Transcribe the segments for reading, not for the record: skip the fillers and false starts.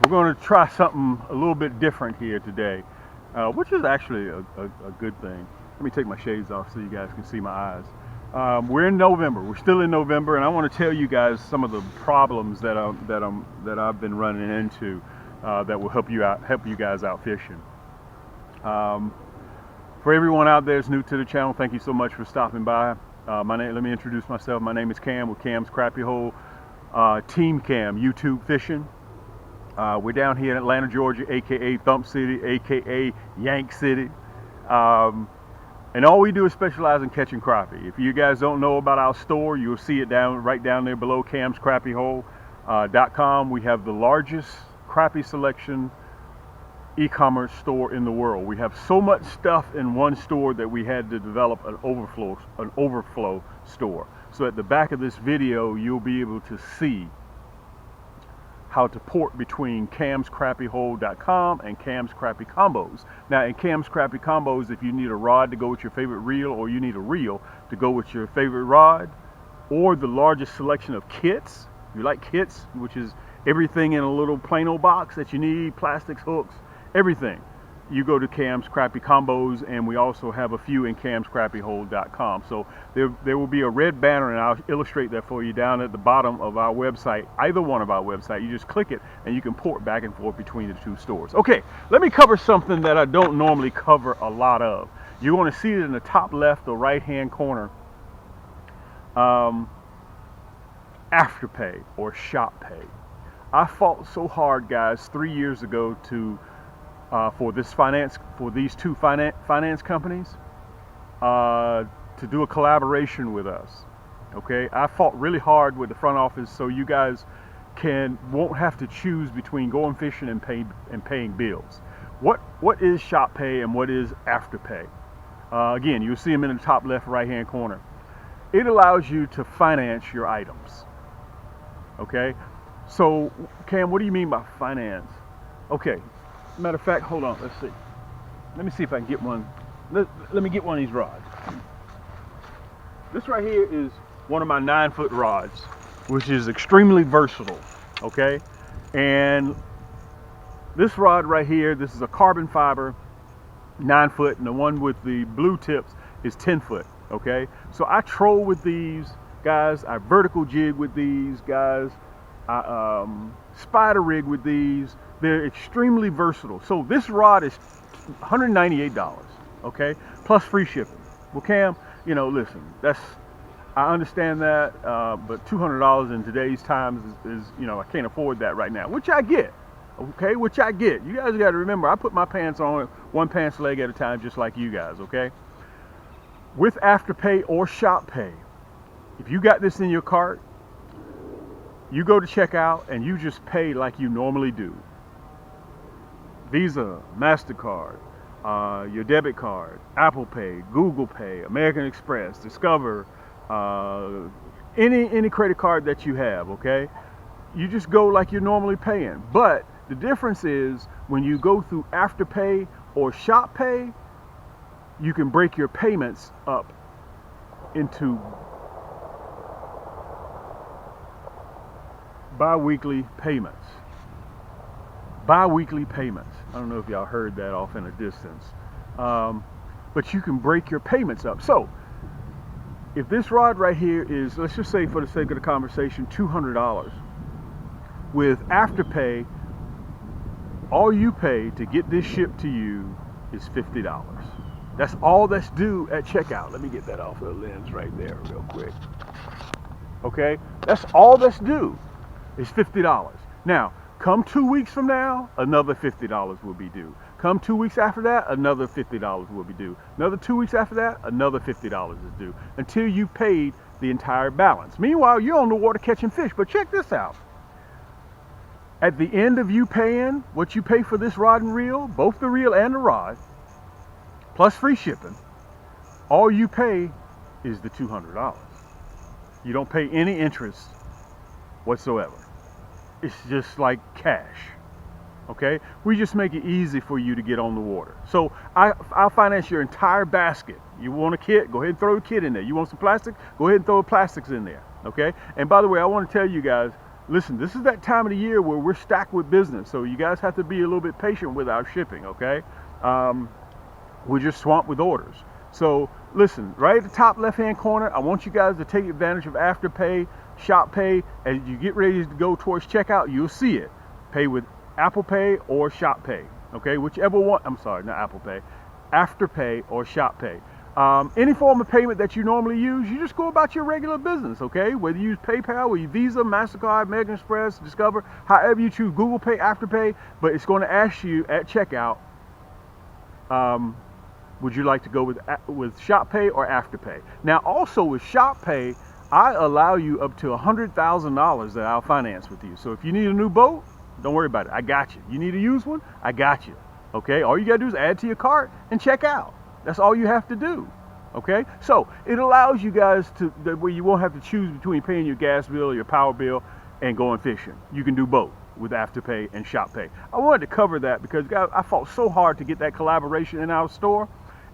We're going to try something a little bit different here today, which is actually a good thing. Let me take my shades off so you guys can see my eyes. We're in November. We're still in November, and I want to tell you guys some of the problems that I've been running into that will help you guys out fishing. For everyone out there that's new to the channel, thank you so much for stopping by. Let me introduce myself. My name is Cam with Cam's Crappie Hole, Team Cam YouTube Fishing. We're down here in Atlanta, Georgia, aka Thump City, aka Yank City. And all we do is specialize in catching crappie. If you guys don't know about our store, you'll see it right down there below, camscrappiehole.com. We have the largest crappie selection e-commerce store in the world. We have so much stuff in one store that we had to develop an overflow store. So at the back of this video, you'll be able to see how to port between camscrappiehole.com and Cam's Crappie Combos. Now in Cam's Crappie Combos, if you need a rod to go with your favorite reel, or you need a reel to go with your favorite rod, or the largest selection of kits, you like kits, which is everything in a little Plano box that you need, plastics, hooks, everything, you go to Cam's Crappie Combos, and we also have a few in camscrappiehole.com. So there will be a red banner, and I'll illustrate that for you down at the bottom of our website, either one of our website. You just click it and you can port back and forth between the two stores. Okay, let me cover something that I don't normally cover a lot of. You're going to see it in the top left or right hand corner. Afterpay or shop pay. I fought so hard, guys, 3 years ago for these two finance companies to do a collaboration with us. Okay, I fought really hard with the front office so you guys won't have to choose between going fishing and paying bills. What is shop pay and what is afterpay? Again, you'll see them in the top left right hand corner. It allows you to finance your items. Okay, so Cam, what do you mean by finance? Okay. Matter of fact, hold on, let's see. Let me see if I can get one. Let me get one of these rods. This right here is one of my 9-foot rods, which is extremely versatile, okay? And this rod right here, this is a carbon fiber, 9-foot, and the one with the blue tips is 10-foot, okay? So I troll with these guys, I vertical jig with these guys, I spider rig with these. They're extremely versatile. So this rod is $198, okay, plus free shipping. Well, Cam, you know, listen, I understand that, but $200 in today's times is, you know, I can't afford that right now, which I get, okay, which I get. You guys got to remember, I put my pants on one pants leg at a time, just like you guys, okay? With Afterpay or shop pay, if you got this in your cart, you go to checkout and you just pay like you normally do. Visa, MasterCard, your debit card, Apple Pay, Google Pay, American Express, Discover, any credit card that you have, okay? You just go like you're normally paying. But the difference is when you go through Afterpay or shop pay, you can break your payments up into bi-weekly payments. Bi-weekly payments. I don't know if y'all heard that off in a distance. But you can break your payments up. So if this rod right here is, let's just say for the sake of the conversation, $200. With Afterpay, all you pay to get this shipped to you is $50. That's all that's due at checkout. Let me get that off the lens right there real quick. Okay, that's all that's due is $50. Now, come 2 weeks from now, another $50 will be due. Come 2 weeks after that, another $50 will be due. Another 2 weeks after that, another $50 is due, until you've paid the entire balance. Meanwhile, you're on the water catching fish. But check this out. At the end of you paying what you pay for this rod and reel, both the reel and the rod, plus free shipping, all you pay is the $200. You don't pay any interest whatsoever. It's just like cash. Okay, we just make it easy for you to get on the water. So I'll finance your entire basket. You want a kit, go ahead and throw a kit in there. You want some plastic, go ahead and throw plastics in there. Okay, and by the way, I want to tell you guys, listen, this is that time of the year where we're stacked with business, so you guys have to be a little bit patient with our shipping, okay? We're just swamped with orders. So listen, right at the top left-hand corner, I want you guys to take advantage of Afterpay, Shop Pay. As you get ready to go towards checkout, you'll see it. Pay with Apple Pay or Shop Pay, okay? Whichever one, I'm sorry, not Apple Pay, Afterpay or Shop Pay. Any form of payment that you normally use, you just go about your regular business, okay? Whether you use PayPal, whether you Visa, MasterCard, American Express, Discover, however you choose, Google Pay, Afterpay, but it's going to ask you at checkout, would you like to go with Shop Pay or Afterpay? Now, also with Shop Pay, I allow you up to $100,000 that I'll finance with you. So if you need a new boat, don't worry about it. I got you. You need a used one? I got you. Okay? All you got to do is add to your cart and check out. That's all you have to do. Okay? So it allows you guys to, that way you won't have to choose between paying your gas bill or your power bill and going fishing. You can do both with Afterpay and Shop Pay. I wanted to cover that because, guys, I fought so hard to get that collaboration in our store.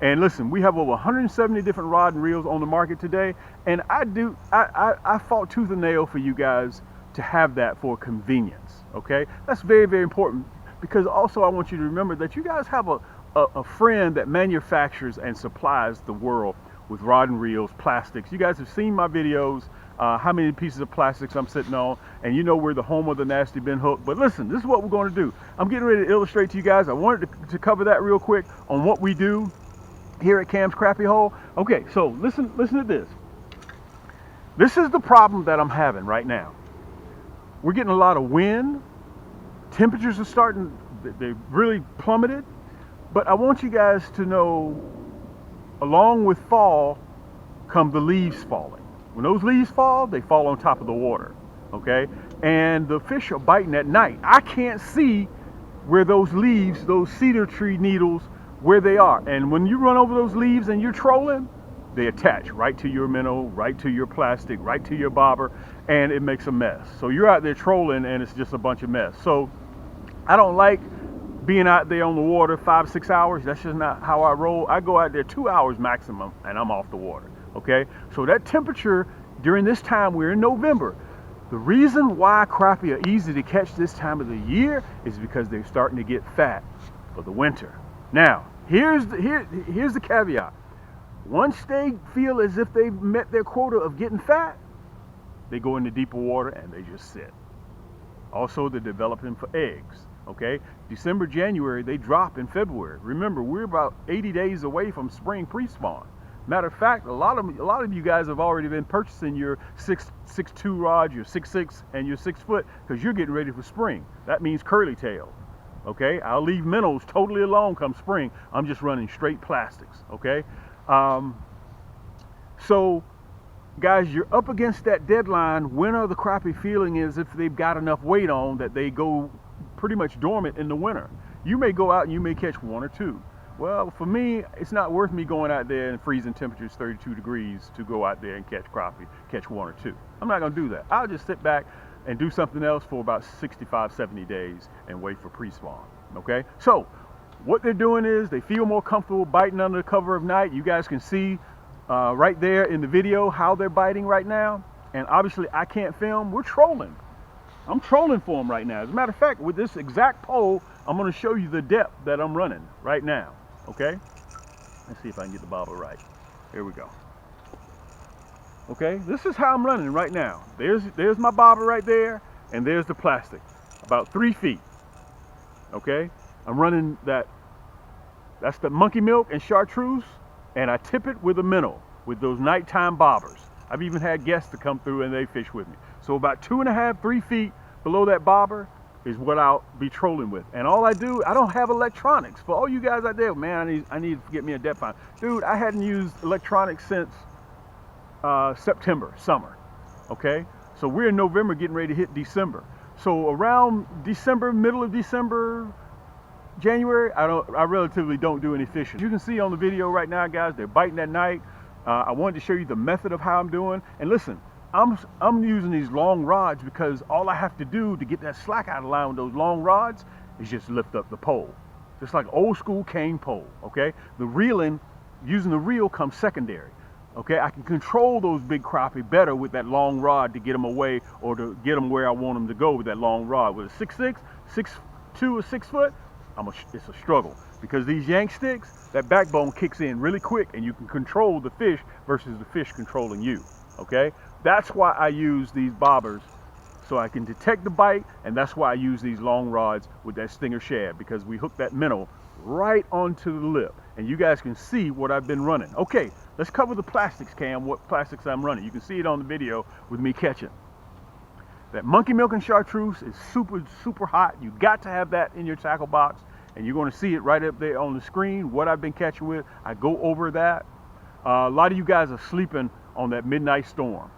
And listen, we have over 170 different rod and reels on the market today, and I fought tooth and nail for you guys to have that for convenience. Okay, that's very, very important, because also I want you to remember that you guys have a friend that manufactures and supplies the world with rod and reels, plastics. You guys have seen my videos, how many pieces of plastics I'm sitting on, and you know we're the home of the nasty bin hook. But listen, this is what we're going to do. I'm getting ready to illustrate to you guys. I wanted to cover that real quick on what we do here at Cam's Crappie Hole. Okay, so listen to this. This is the problem that I'm having right now. We're getting a lot of wind. Temperatures are starting, they really plummeted. But I want you guys to know, along with fall come the leaves falling. When those leaves fall, they fall on top of the water, okay? And the fish are biting at night. I can't see where those leaves, those cedar tree needles, where they are. And when you run over those leaves and you're trolling, they attach right to your minnow, right to your plastic, right to your bobber, and it makes a mess. So you're out there trolling and it's just a bunch of mess. So I don't like being out there on the water 5-6 hours. That's just not how I roll. I go out there 2 hours maximum and I'm off the water, okay? So that temperature during this time, we're in November. The reason why crappie are easy to catch this time of the year is because they're starting to get fat for the winter. Now, here's the caveat. Once they feel as if they've met their quota of getting fat, they go into deeper water and they just sit. Also, they're developing for eggs, okay? December, January, they drop in February. Remember, we're about 80 days away from spring pre-spawn. Matter of fact, a lot of you guys have already been purchasing your 6'2" rods, your 6'6", and your 6 foot, because you're getting ready for spring. That means curly tail. Okay, I'll leave minnows totally alone come spring. I'm just running straight plastics, okay? So, guys, you're up against that deadline. When are the crappie feeling is if they've got enough weight on that they go pretty much dormant in the winter? You may go out and you may catch 1 or 2. Well, for me, it's not worth me going out there in freezing temperatures, 32 degrees, to go out there and catch crappie, catch 1 or 2. I'm not gonna do that. I'll just sit back and do something else for about 65, 70 days and wait for pre-spawn, okay? So what they're doing is they feel more comfortable biting under the cover of night. You guys can see right there in the video how they're biting right now. And obviously I can't film, we're trolling. I'm trolling for them right now. As a matter of fact, with this exact pole, I'm gonna show you the depth that I'm running right now, okay? Let's see if I can get the bobber right. Here we go. Okay, this is how I'm running right now. There's my bobber right there, and there's the plastic, about 3 feet. Okay, I'm running that's the monkey milk and chartreuse, and I tip it with a minnow with those nighttime bobbers. I've even had guests to come through and they fish with me. So about 2.5, 3 feet below that bobber is what I'll be trolling with. And all I do, I don't have electronics. For all you guys out there, man, I need to get me a depth finder. Dude, I hadn't used electronics since September, summer, okay? So we're in November getting ready to hit December. So around December, middle of December, January, I relatively don't do any fishing. You can see on the video right now, guys, they're biting at night. I wanted to show you the method of how I'm doing. And listen, I'm using these long rods because all I have to do to get that slack out of line with those long rods is just lift up the pole. Just like old school cane pole, okay? The reeling, using the reel comes secondary. Okay, I can control those big crappie better with that long rod to get them away or to get them where I want them to go with that long rod. With a 6'6", 6'2", or 6 foot, it's a struggle because these yank sticks, that backbone kicks in really quick and you can control the fish versus the fish controlling you. Okay, that's why I use these bobbers, so I can detect the bite, and that's why I use these long rods with that stinger shad, because we hook that minnow right onto the lip, and you guys can see what I've been running. Okay, let's cover the plastics, Cam, what plastics I'm running. You can see it on the video with me catching. That monkey milk and chartreuse is super, super hot. You got to have that in your tackle box, and you're going to see it right up there on the screen, what I've been catching with. I go over that. A lot of you guys are sleeping on that midnight storm.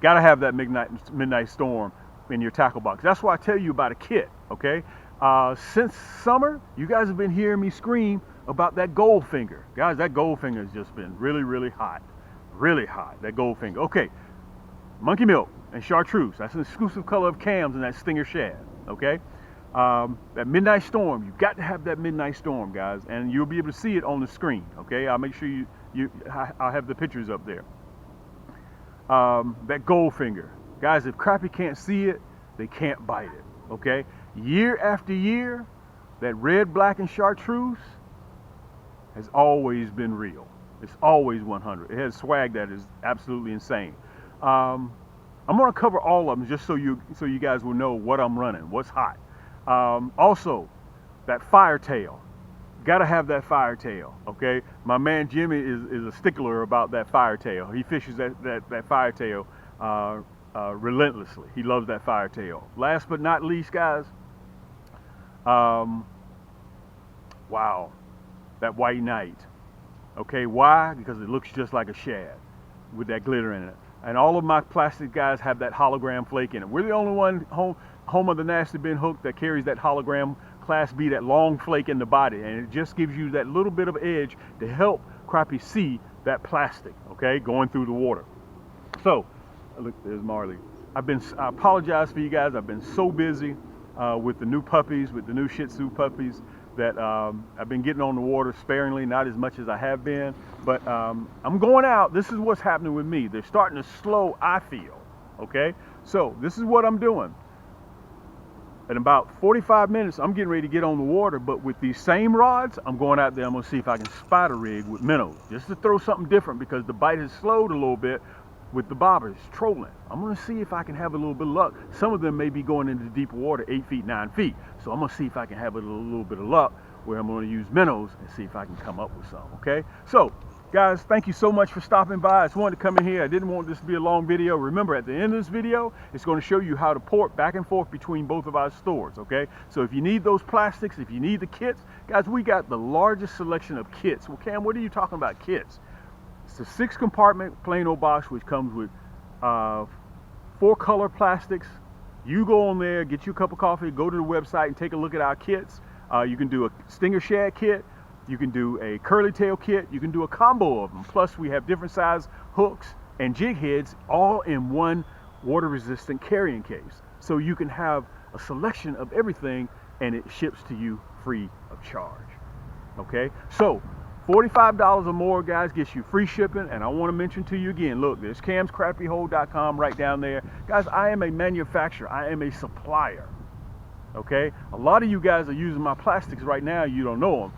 Got to have that midnight storm in your tackle box. That's why I tell you about a kit, okay? Since summer, you guys have been hearing me scream about that Goldfinger. Guys, that Goldfinger has just been really, really hot. Really hot, that Goldfinger. Okay, monkey milk and chartreuse. That's an exclusive color of Cam's and that stinger shad, okay? That midnight storm, you got to have that midnight storm, guys, and you'll be able to see it on the screen, okay? I'll make sure I'll have the pictures up there. That Goldfinger. Guys, if crappie can't see it, they can't bite it, okay? Year after year, that red, black, and chartreuse has always been real. It's always 100. It has swag that is absolutely insane. I'm gonna cover all of them just so you guys will know what I'm running, what's hot. Also, that firetail. Gotta have that firetail, okay? My man Jimmy is a stickler about that firetail. He fishes that firetail relentlessly. He loves that firetail. Last but not least, guys, wow, that white knight. Okay, why? Because it looks just like a shad with that glitter in it. And all of my plastic guys have that hologram flake in it. We're the only one home of the Nasty Bin hook that carries that hologram Class B, that long flake in the body, and it just gives you that little bit of edge to help crappie see that plastic, okay, going through the water. So, look, there's Marley. I apologize for you guys. I've been so busy with the new puppies, with the new Shih Tzu puppies, that I've been getting on the water sparingly, not as much as I have been, but I'm going out. This is what's happening with me. They're starting to slow, I feel, okay? So, this is what I'm doing. In about 45 minutes, I'm getting ready to get on the water, but with these same rods, I'm going out there, I'm gonna see if I can spot a rig with minnows, just to throw something different, because the bite has slowed a little bit with the bobbers trolling. I'm gonna see if I can have a little bit of luck. Some of them may be going into deeper water, 8 feet, 9 feet. So I'm gonna see if I can have a little bit of luck where I'm gonna use minnows and see if I can come up with some, okay? So, guys, thank you so much for stopping by. I just wanted to come in here. I didn't want this to be a long video. Remember, at the end of this video, it's going to show you how to port back and forth between both of our stores, okay? So if you need those plastics, if you need the kits, guys, we got the largest selection of kits. Well, Cam, what are you talking about kits? It's a 6-compartment plain old box, which comes with 4 color plastics. You go on there, get you a cup of coffee, go to the website and take a look at our kits. You can do a stinger shad kit. You can do a curly tail kit. You can do a combo of them. Plus, we have different size hooks and jig heads all in one water resistant carrying case. So you can have a selection of everything and it ships to you free of charge. Okay, so $45 or more, guys, gets you free shipping. And I want to mention to you again, look, there's camscrappiehole.com right down there. Guys, I am a manufacturer. I am a supplier. Okay, a lot of you guys are using my plastics right now. You don't know them.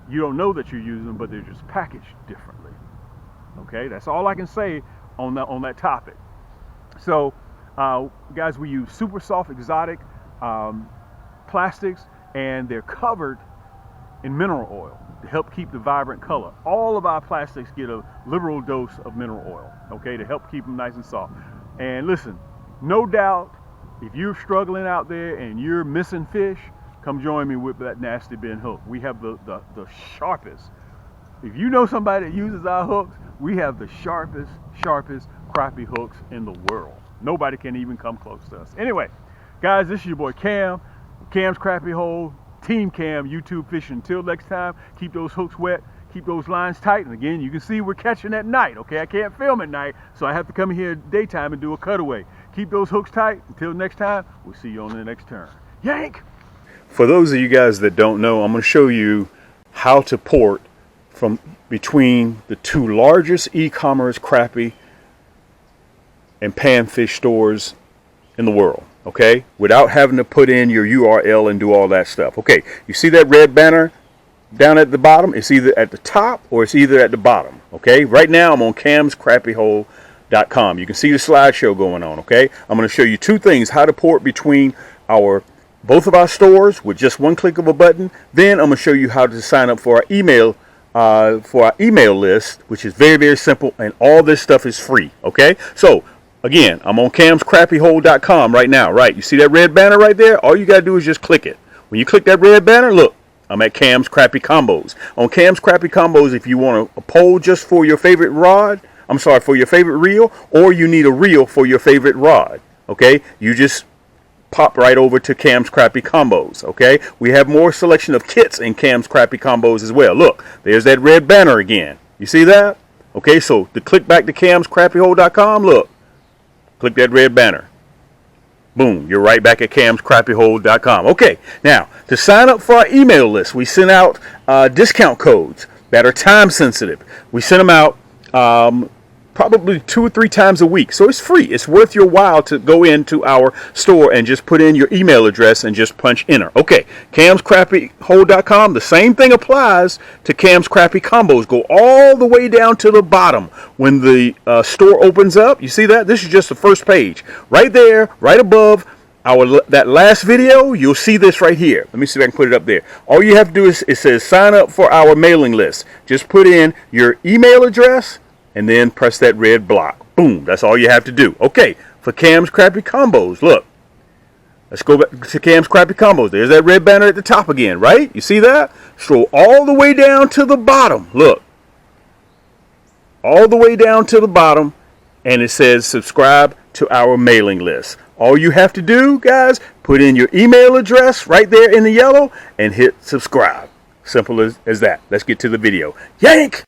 You don't know that you're using them, but they're just packaged differently. Okay, that's all I can say on that topic. So, guys, we use super soft exotic plastics, and they're covered in mineral oil to help keep the vibrant color. All of our plastics get a liberal dose of mineral oil, okay, to help keep them nice and soft. And listen, no doubt, if you're struggling out there and you're missing fish, come join me with that Nasty Bin hook. We have the sharpest. If you know somebody that uses our hooks, we have the sharpest crappie hooks in the world. Nobody can even come close to us. Anyway, guys, this is your boy Cam, Cam's Crappie Hole, Team Cam, YouTube fishing. Until next time, keep those hooks wet, keep those lines tight. And again, you can see we're catching at night, okay? I can't film at night, so I have to come here daytime and do a cutaway. Keep those hooks tight. Until next time, we'll see you on the next turn. Yank! For those of you guys that don't know, I'm going to show you how to port from between the two largest e-commerce crappie and panfish stores in the world, okay, without having to put in your URL and do all that stuff. Okay, you see that red banner down at the bottom? It's either at the top or it's either at the bottom. Okay, right now I'm on camscrappyhole.com. You can see the slideshow going on. Okay, I'm going to show you two things: how to port between both of our stores with just one click of a button. Then I'm going to show you how to sign up for our email list, which is very, very simple, and all this stuff is free. Okay, so again, I'm on camscrappyhole.com right now. Right, you see that red banner right there? All you got to do is just click it. When you click that red banner, look, I'm at Cam's Crappie Combos. On Cam's Crappie Combos, if you want a poll just for your favorite rod, for your favorite reel, or you need a reel for your favorite rod, okay, you just pop right over to Cam's Crappie Combos. Okay, we have more selection of kits in Cam's Crappie Combos as well. Look, there's that red banner again. You see that? Okay, so to click back to camscrappyhole.com, look, click that red banner. Boom, you're right back at camscrappyhole.com. Okay, now to sign up for our email list, we send out discount codes that are time sensitive. We send them out probably 2 or 3 times a week, so it's free. It's worth your while to go into our store and just put in your email address and just punch enter. Okay, camscrappyhole.com, the same thing applies to Cam's Crappie Combos. Go all the way down to the bottom when the store opens up. You see that? This is just the first page. Right there, right above that last video, you'll see this right here. Let me see if I can put it up there. All you have to do is, it says sign up for our mailing list. Just put in your email address and then press that red block. Boom, that's all you have to do. Okay, for Cam's Crappie Combos, look. Let's go back to Cam's Crappie Combos. There's that red banner at the top again, right? You see that? Scroll all the way down to the bottom. Look. All the way down to the bottom, and it says subscribe to our mailing list. All you have to do, guys, put in your email address right there in the yellow and hit subscribe. Simple as that. Let's get to the video. Yank!